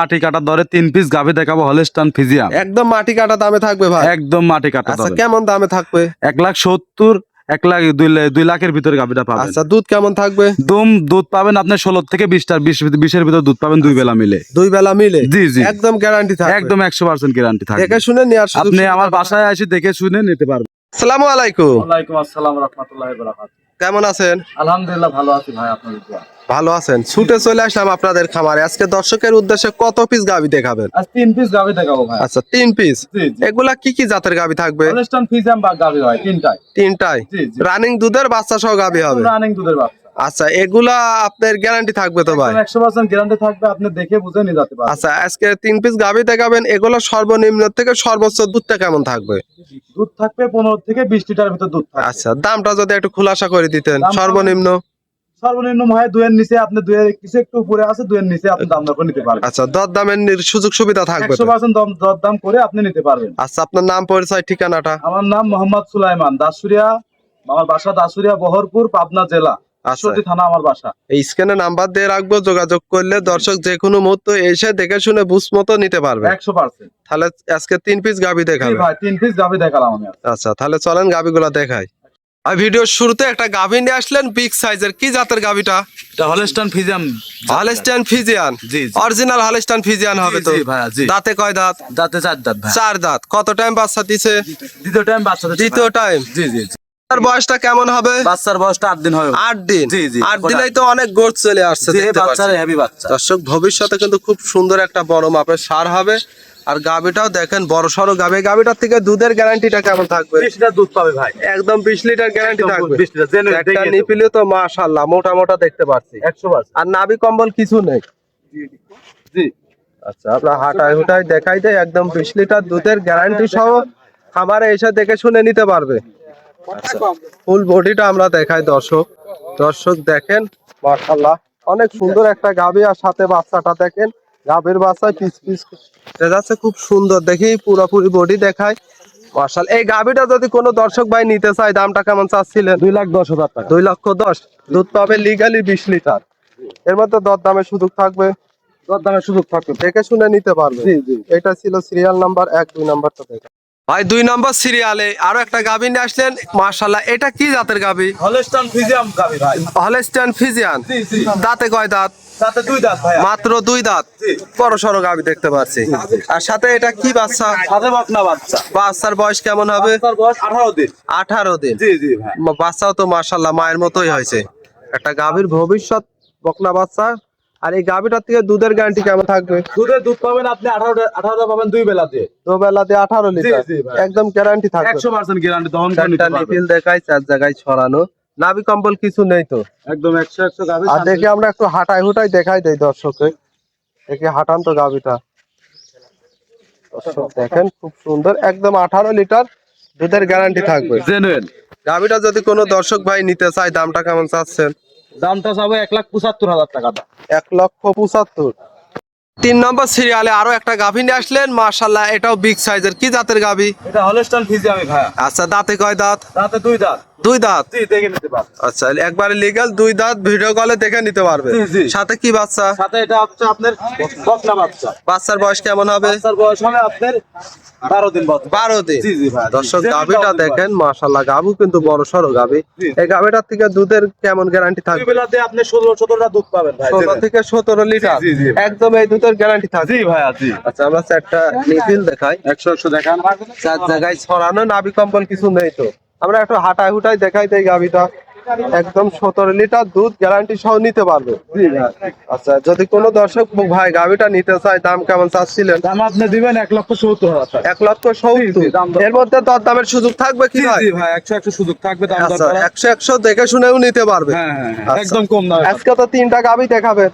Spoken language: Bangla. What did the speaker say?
মাটি কাটা দরে 3 পিস গাভী দেখাবো হলস্টাইন ফ্রিজিয়ান। একদম মাটি কাটা দামে থাকবে ভাই? একদম মাটি কাটা আচ্ছা, দরে। কেমন দামে থাকবে? 1,70,000 1 লাখ 2 লাখের ভিতরে গাভীটা পাবেন। আচ্ছা, দুধ কেমন থাকবে? দুধ পাবেন আপনি 16 থেকে 20 এর ভিতর দুধ পাবেন 2 বেলা মিলে। 2 বেলা মিলে? জি জি, একদম গ্যারান্টি থাকবে? একদম 100% গ্যারান্টি থাকবে। দেখে শুনে নেওয়ার সুযোগ আপনি আমার বাসায় এসে দেখে শুনে নিতে পারবেন। আসসালামু আলাইকুম। ওয়ালাইকুম আসসালাম ওয়া রাহমাতুল্লাহি ওয়া বারাকাতুহু। কেমন আছেন? আলহামদুলিল্লাহ ভালো আছি ভাই, আপনাদের দোয়া। ভালো আছেন? ছুটে চলে আসলাম আপনাদের খামারে। আজকে দর্শকের উদ্দেশ্যে কত পিস গাভী দেখাবেন? আজ 3 পিস গাভী দেখাবো ভাই। আচ্ছা, 3 পিস। জি জি। এগুলা কি কি জাতের গাভী থাকবে? হলস্টাইন ফ্রিজিয়ান বা গাভী হয় তিনটাই। তিনটাই? জি জি। রানিং দুধের বাচ্চা সহ গাভী হবে? রানিং দুধের বাচ্চা। আচ্ছা, এগুলা আপনার গ্যারান্টি থাকবে তো ভাই? 100% গ্যারান্টি থাকবে, আপনি দেখে বুঝে নিয়ে যেতে পারবেন। আচ্ছা, আজকে 3 পিস গাভী দেখাবেন। এগুলো সর্বনিম্ন থেকে সর্বোচ্চ দুধটা কেমন থাকবে? দুধ থাকবে 15 থেকে 20 লিটার ভিতর দুধ থাকবে। আচ্ছা, দামটা যদি একটু খুলাসা করে দিতেন। দাম সর্বনিম্ন সর্বনিম্ন হয় 2 এর নিচে, আপনি 2 এর কিছু একটু উপরে আছে, 2 এর নিচে আপনি দাম দর করে নিতে পারবেন। আচ্ছা, দরদামের সুযোগ সুবিধা থাকবে তো? 100% দাম করে আপনি নিতে পারবেন। আচ্ছা, আপনার নাম, পরিচয়, ঠিকানাটা? আমার নাম মোহাম্মদ সুলাইমান, দাসুরিয়া, আমার বাসা দাসুরিয়া, বহরপুর, পাবনা জেলা, ঈশ্বরদী থানা আমার বাসা। এই স্ক্রিনে নাম্বার দিয়ে রাখবো, যোগাযোগ করলে দর্শক যে কোনো মুহূর্তে এসে দেখে শুনে বুঝ মতো নিতে পারবে। 100%। তাহলে আজকে 3 পিস গাভী জি দেখাবে? ভাই, 3 পিস গাভী দেখালাম আমি। আচ্ছা, তাহলে চলেন গাভীগুলা দেখাই। আর ভিডিওর শুরুতে একটা গাভী নিয়ে আসলেন বিগ সাইজের। কি জাতের গাভীটা? এটা হলস্টাইন ফ্রিজিয়ান। Holstein Friesian? জি জি। অরিজিনাল হলস্টাইন ফ্রিজিয়ান হবে তো? জি ভাই জি। দাঁতে কয় দাঁত? দাঁতে 4 দাঁত ভাই। 4 দাঁত। কত টাইম বাচ্চা দিছে? দ্বিতীয় টাইম বাচ্চা দিচ্ছে। দ্বিতীয় টাইম? জি জি জি। তার বয়সটা কেমন হবে? বাচ্চার বয়সটা 8 দিন হয়। 8 দিন? জি জি। 8 দিনেই তো অনেক গোট চলে আসছে জি, দেখতে বাচ্চার পাচ্ছি। হেভি বাচ্চা। দর্শক ভবিষ্যতে কিন্তু খুব সুন্দর একটা বড় মাপের সার হবে। আর গাভীটাও দেখেন বড় সড়ো গাভী। গাভীটার থেকে দুধের গ্যারান্টিটা কেমন থাকবে? 20 লিটার দুধ পাবে ভাই। একদম 20 লিটার গ্যারান্টি একদম থাকবে? 20 লিটার জেনুইন একটা দেখিয়ে দেব। নিপিলে তো মাশাআল্লাহ মোটা মোটা দেখতে পাচ্ছি। 100%। আর নাভি কম্বল কিছু নেই? জি। আচ্ছা, আমরা হাঁটায় হুটায় দেখাই দেয়। একদম 20 লিটার দুধের গ্যারান্টি সহ খামারে এসে দেখে শুনে নিতে পারবে। ফুল বডিটা আমরা দেখাই দর্শক। দর্শক দেখেন মাশাআল্লাহ অনেক সুন্দর একটা গাভী। আর সাথে বাচ্চাটা দেখেন, গাভীর বাচ্চা পিস পিস যাচ্ছে, খুব সুন্দর। দেখি পুরোপুরি বডি দেখায় মাশাআল্লাহ। এই গাভীটা যদি কোনো দর্শক ভাই নিতে চায়, দামটা কেমন চাচ্ছিলেন? 2,10,000 টাকা। 2,10,000? দুধ পাবে লিগালি 20 লিটার। এর মধ্যে দরদামের সুযোগ থাকবে? দরদামের সুযোগ থাকবে। দেখে শুনে নিতে পারবে। জি জি। এটা ছিল সিরিয়াল নাম্বার 1, 2 নাম্বারটা দেখেন ভাই। 2 নম্বর সিরিয়ালে আরো একটা গাভী নিয়ে আসলেন মাশাআল্লাহ। এটা কি জাতের গাভী? হলস্টাইন ফ্রিজিয়ান গাভী ভাই। Holstein Friesian? জি জি। দাঁতে কয় দাঁত? তাতে 2 দাঁত ভাই। মাত্র 2 দাঁত? জি। বড় সড়ো গাভী দেখতে পাচ্ছি। আর সাথে এটা কি বাচ্চা? সাথে বকনা বাচ্চা। বাচ্চার বয়স কেমন হবে? বাচ্চার বয়স 18 দিন। 18 দিন? জি জি ভাই। বাচ্চাও তো মাশাআল্লাহ মায়ের মতোই হয়েছে। একটা গাভীর ভবিষ্যৎ বকনা বাচ্চা। আর এই গাভীটার থেকে দুধের গ্যারান্টি কেমন থাকবে? দুধ পাবেন আপনি 18 পাবেন 2 বেলাতে। 2 বেলাতে 18 লিটার? জি ভাই। একদম গ্যারান্টি থাকবে? 100% গ্যারান্টি দহন করে নিতে চারটা পারবেন। নিপিল দেখাই, 4 জায়গায় ছড়ানো। নাভি কম্বল কিছু নেই তো? একদম 100 গাভী। আর দেখে আমরা একটু হাঁটাই হুটাই দেখাই দেই দর্শককে। দেখে হাঁটান তো গাভীটা। দর্শক দেখেন খুব সুন্দর, একদম 18 লিটার দুধের গ্যারান্টি থাকবে। জেনুইন। গাভীটা যদি কোনো দর্শক ভাই নিতে চায়, দামটা কেমন চাচ্ছেন? দামটা চাবে 1,75,000 টাকা দাম। 1,75,000? 3 নম্বর সিরিয়ালে আরো একটা গাভী নিয়ে আসলেন মাশাআল্লাহ। এটাও বিগ সাইজের। কি জাতের গাভী? এটা হলস্টাইন ফ্রিজিয়ান ভাই। আচ্ছা, দাঁতে কয় দাঁত? তাতে 2 দাঁত। 2 দাঁত? জি, দেখে নিতে পারবেন। আচ্ছা, একবারে লিগ্যাল 2 দাঁত। ভিডিও কলে দেখে নিতে পারবে। জি, জি। সাথে কি বাচ্চা? সাথে এটা হচ্ছে আপনার বকনা বাচ্চা। বাচ্চার বয়স কেমন হবে? বাচ্চার বয়স হবে আপনার 12 দিন বয়স। 12 দিন? জি জি ভাই। দর্শক যেমন গাভীটা 12 দিন দেখেন মাশাআল্লাহ, গাভী কিন্তু বড় সড়ো গাভী। জি। এই গাভীটার থেকে দুধের কেমন গ্যারান্টি বয়স। থাকবে? 2 বেলাতে আপনি 17টা দুধ পাবেন ভাই। 16 থেকে 17 লিটার? জি, জি, জি। একদম এই দুধের গ্যারান্টি থাকবে? জি ভাই জি। আচ্ছা, আমরা 4টা নিপিল দেখাই। 100 দেখান। 4 জায়গায় ছড়ানো। নাভি কম্বল কিছু নেই তো? আমরা একটু হাঁটাই হুটাই দেখাই দেই গাভীটা। একদম 17 লিটার দুধ গ্যারান্টি সহ নিতে পারবে। জি ভাই। আচ্ছা, যদি কোনো দর্শক ভাই গাভীটা নিতে চায়, দাম কেমন চাচ্ছিলেন? দাম আপনি দিবেন 1,70,000 টাকা। 1,70,000? জি, দাম দর। এর মধ্যে দরদামের সুযোগ থাকবে কি জি ভাই? জি ভাই, 100 সুযোগ থাকবে দাম দর আচ্ছা, করা। 100 দেখে শুনেও নিতে পারবে? হ্যাঁ হ্যাঁ হ্যাঁ, আচ্ছা। একদম কম দামে। আজকে তো 3টা গাভী দেখাবে।